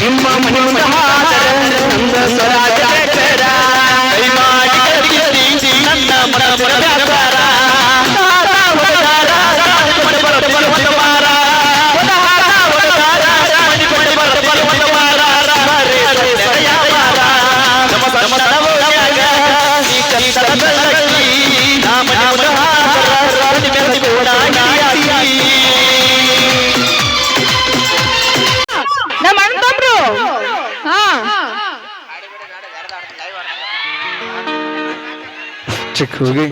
ನಿಮ್ಮ ಮನೆ ನಂದ ಸ್ವರಾಜ ನನ್ನ ಮನ ನಮ್ಮ ಅಣ್ಣತಮ್ರು ಚಿಕ್ಕ ಹೋಗಿ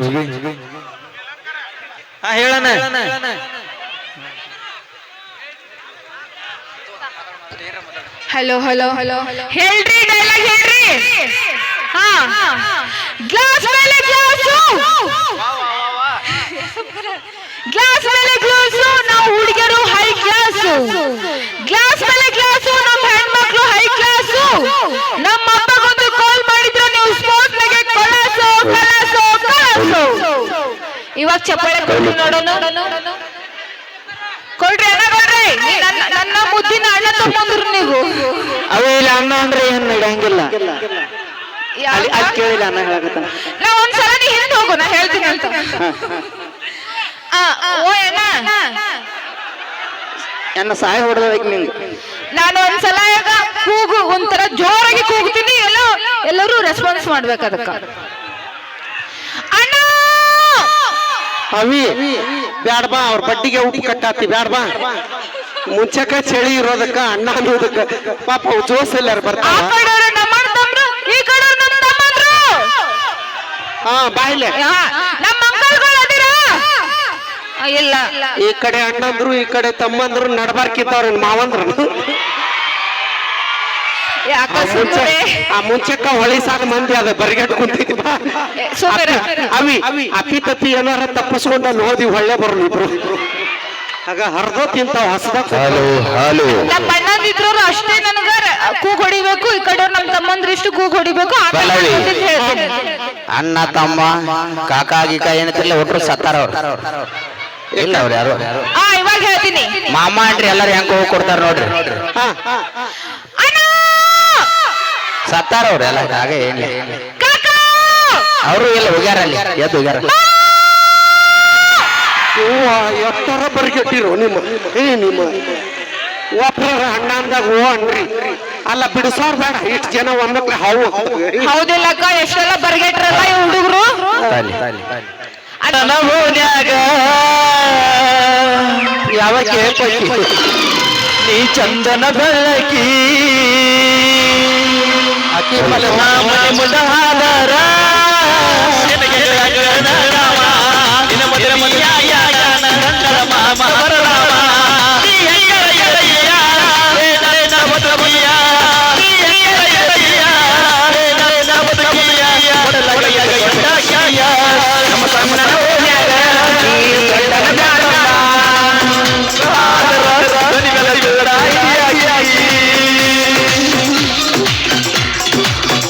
ಹೇಳಣ ಹಲೋ ಹಲೋ ಹಲೋ ಹೇಳ್ರಿ ಡೈಲಾಗ್ ಹೇಳ್ರಿ ಹಾ ಗ್ಲಾಸ್ ಮೇಲೆ ಗ್ಲಾಸು ಗ್ಲಾಸ್ ಮೇಲೆ ಗ್ಲಾಸು ನಾವು ಹುಡುಗರು ಹೈ ಕ್ಲಾಸು ಗ್ಲಾಸ್ ಮೇಲೆ ಗ್ಲಾಸು ನಮ್ಮ ಹೆಣ್ಮಕ್ಳು ಹೈ ಕ್ಲಾಸು ನಮ್ಮ ಅಪ್ಪಗೊಂದು ಕಾಲ್ ಮಾಡಿದ್ರು ನೀವು ಸ್ಪೋರ್ಟ್ ನಾಗೆ ಕಳಸು ಕಳಸು ಕಳಸು ಇವಾಗ ಚಪ್ಪಾಳೆ ಕೊಡ್ರಿ ನೋಡೋಣ ಕೊಡ್ರಿ ಅಣ್ಣ ಕೊಡ್ರಿ ನನ್ನ ಮುದ್ದಿನ ಅಣ್ಣ ತಮ್ಮಂದ್ರು ನೀವು ಅವು ಇಲ್ಲ ಅಣ್ಣ ಅಂದ್ರೆ ಏನ್ ನಡೆಯಂಗಿಲ್ಲ ಅಲ್ಲಿ ಕೇಳಿಲ್ಲ ಅಣ್ಣ ಹೇಳಕತ್ತಾನ ನಾ ಒಂದ್ಸಲ ನೀ ಹಿಂದೆ ಹೋಗು ನಾ ಹೇಳ್ತೀನಿ ಅಂತ ಓ ಅಣ್ಣ ನನ್ನ ಸಹಾಯ ಹೊಡೆದಕ್ಕೆ ನಿಂಗೆ ನಾನು ಒಂದ್ಸಲ ಈಗ ಕೂಗು ಒಂಥರ ಜೋರಾಗಿ ಕೂಗ್ತೀನಿ ಎಲ್ಲರೂ ರೆಸ್ಪಾನ್ಸ್ ಮಾಡ್ಬೇಕು ಅದಕ್ಕ ಅಣ್ಣ ಅವಿ ಬ್ಯಾಡ ಬಾ ಅವ್ರ ಬಡ್ಡಿಗೆ ಉಪ್ಪು ಕಟ್ಟಾತಿ ಬ್ಯಾಡ ಬಾ ಮುಂಚೆಕ ಚಳಿ ಇರೋದಕ್ಕ ಅಣ್ಣ ಅನ್ನೋದಕ್ಕ ಪಾಪ ಜೋಸ್ ಎಲ್ಲಾರು ಆ ಬರ್ತಾವ ಕಡೆಯವರು ನಮ್ಮ ತಮ್ಮರು ಈ ಕಡೆಯವರು ನಮ್ಮ ತಮ್ಮಂದ್ರು ಹಾ ಬಾಯಿಲೆ ನಮ್ಮ ಅಂಕಲ್ಗಳು ಅದೀರಾ ಇಲ್ಲ ಈ ಕಡೆ ಅಣ್ಣಂದ್ರು ಈ ಕಡೆ ತಮ್ಮಂದ್ರು ನಡಬಾರ್ಕಿದ್ದವ್ರ ಮಾವಂದ್ರು ಯಾಕ ಸುಮ್ಮನೆ ಆ ಮುಂಚೆಕ್ಕ ಹೊಳಿ ಸಾಲ ಮಂದಿ ಅದ ಬರಿಗಟ್ಟು ಕುಂತಿದ್ವಿ ಅವಿ ಅಪ್ಪಿ ತಪ್ಪಿ ಏನಾರ ತಪ್ಪಿಸ್ಕೊಂಡ ನೋದಿ ಹೊಳ್ಳೆ ಬರ್ಲಿ ಇಬ್ರು ಆಗ ಹರ್ದ ತಿಂತಾವ ಹಸದ ನಮ್ಮ ಅಣ್ಣಂದಿದ್ರು ಅಷ್ಟೇ ನನಗ ಕೂಗ್ ಹೊಡಿಬೇಕು ಈ ಕಡೆ ನಮ್ಮ ತಮ್ಮಂದ್ರ ಇಷ್ಟು ಕೂಗ್ ಹೊಡಿಬೇಕು ಅಣ್ಣ ತಮ್ಮ ಕಾಕಾ ಗೀಕ ಏನಂತಿಲ್ಲ ಒಟ್ರು ಸತ್ತಾರ ಅವ್ರು ಇಲ್ಲ ಅವ್ರು ಯಾರು ಇವಾಗ ಹೇಳ್ತೀನಿ ಮಾಮ ಅನ್ರಿ ಎಲ್ಲಾರು ಹೆಂಗ ಹೋಗಿ ಕೊಡ್ತಾರ ನೋಡ್ರಿ ಸತ್ತಾರ ಅವ್ರು ಎಲ್ಲ ಹಾಗೆ ಏನಿಲ್ಲ ಅವರು ಎಲ್ಲ ಹೋಗ್ಯಾರ ಅಲ್ಲಿ ಎದ್ದು ಹೋಗ್ಯಾರ ಎಷ್ಟರ ಬರಿಗೆಟ್ಟಿರೋ ನಿಮ್ಮ ಒಬ್ಬರ ಅಣ್ಣ ಅಂದಾಗ ಓ ಅನ್ರಿ ಅಲ್ಲ ಬಿಡಿಸೋರ್ ಬೇಡ ಇಷ್ಟು ಜನ ಒಮ್ಮಕ್ಲೆ ಹಾವು ಹೌದಿಲ್ಲಕ್ಕ ಎಷ್ಟೆಲ್ಲ ಬರ್ಗೆಟ್ರಲ್ಲ ಈ ಹುಡುಗರು ಯಾವಾಗ ನೀ ಚಂದನ ಬೆಳಕಿ ಅಕ್ಕಿ ಮುಂದಾದರ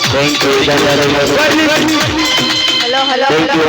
Thank you. Hello hello